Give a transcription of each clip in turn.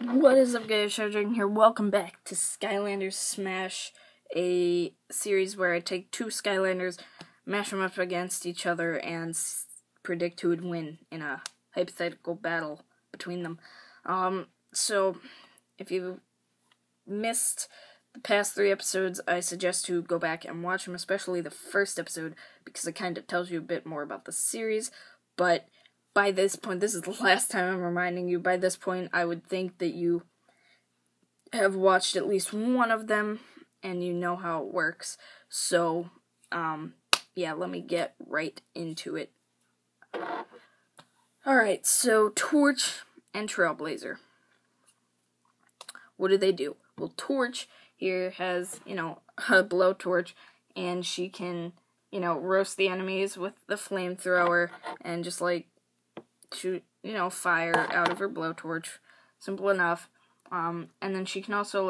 What is up, guys? Showdragon here. Welcome back to Skylanders Smash, a series where I take two Skylanders, mash them up against each other, and predict who would win in a hypothetical battle between them. So, if you missed the past 3 episodes, I suggest to go back and watch them, especially the first episode, because it kind of tells you a bit more about the series, but by this point, this is the last time I'm reminding you, by this point, I would think that you have watched at least one of them, and you know how it works. So, yeah, let me get right into it. Alright, so Torch and Trailblazer. What do? Well, Torch here has, a blowtorch, and she can, roast the enemies with the flamethrower, and just, shoot, fire out of her blowtorch. Simple enough. And then she can also,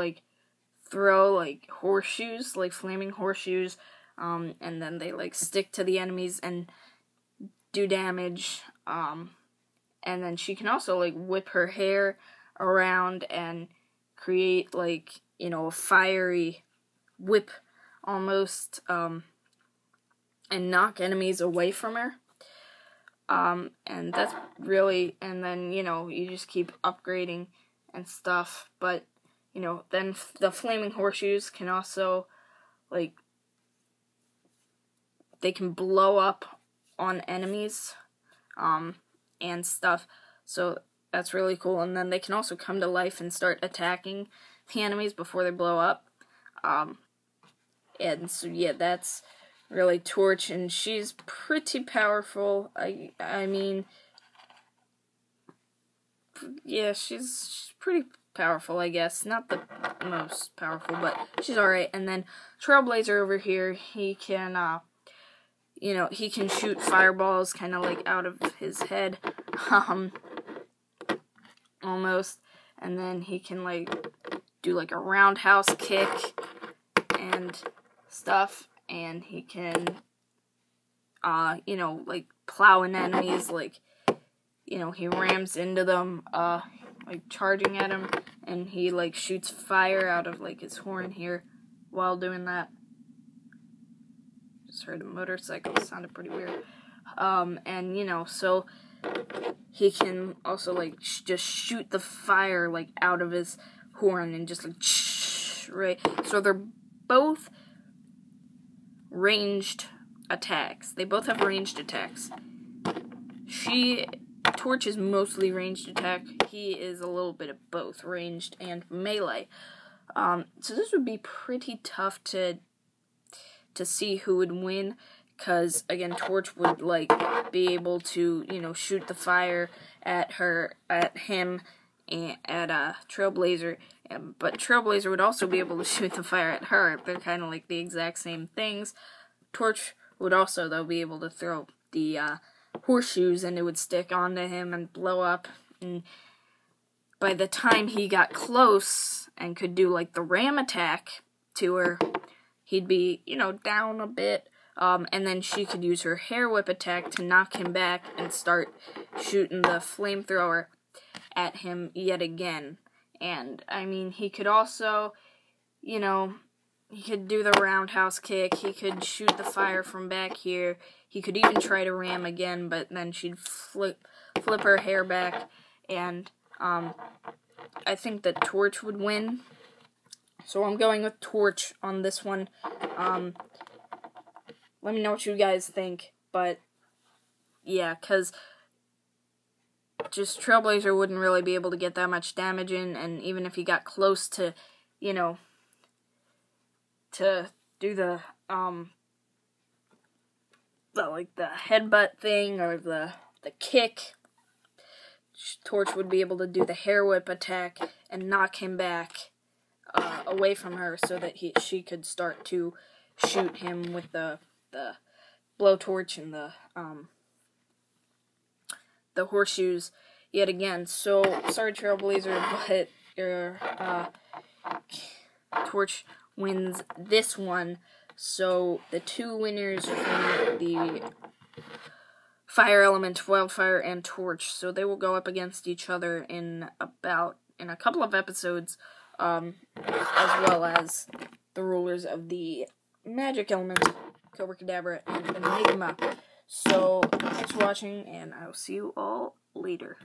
throw, horseshoes, flaming horseshoes, and then they, stick to the enemies and do damage. And then she can also, whip her hair around and create, a fiery whip, almost, and knock enemies away from her. And that's really, and then, you just keep upgrading and stuff, but, then the flaming horseshoes can also, they can blow up on enemies, and stuff, so that's really cool, and then they can also come to life and start attacking the enemies before they blow up, and so, yeah, that's really Torch, and she's pretty powerful. I mean, yeah, she's pretty powerful, I guess. Not the most powerful, but she's alright. And then Trailblazer over here, he can, he can shoot fireballs kind of out of his head, almost. And then he can, do, a roundhouse kick and stuff. And he can, plow in enemies, he rams into them, charging at him, and he, shoots fire out of, his horn here while doing that. Just heard a motorcycle, sounded pretty weird. And, so he can also, just shoot the fire, out of his horn and just, right? So they're both ranged attacks. They both have ranged attacks. Torch is mostly ranged attack. He is a little bit of both, ranged and melee. So this would be pretty tough to see who would win, because, again, Torch would, be able to, shoot the fire at him, and at, Trailblazer, but Trailblazer would also be able to shoot the fire at her. They're kind of, the exact same things. Torch would also, though, be able to throw the, horseshoes, and it would stick onto him and blow up, and by the time he got close and could do, the ram attack to her, he'd be, down a bit, and then she could use her hair whip attack to knock him back and start shooting the flamethrower at him yet again. And, I mean, he could also, he could do the roundhouse kick, he could shoot the fire from back here, he could even try to ram again, but then she'd flip her hair back, and, I think that Torch would win. So I'm going with Torch on this one. Let me know what you guys think, but, yeah, because just Trailblazer wouldn't really be able to get that much damage in, and even if he got close to, to do the the headbutt thing, or the kick, Torch would be able to do the hair whip attack and knock him back away from her, so that she could start to shoot him with the blowtorch and the horseshoes yet again. So, sorry Trailblazer, but your Torch wins this one. So, the two winners from the Fire Element, Wildfire, and Torch. So they will go up against each other in about in a couple of episodes, as well as the rulers of the magic element, Cobra Cadabra, and Enigma. So, thanks for watching, and I will see you all later.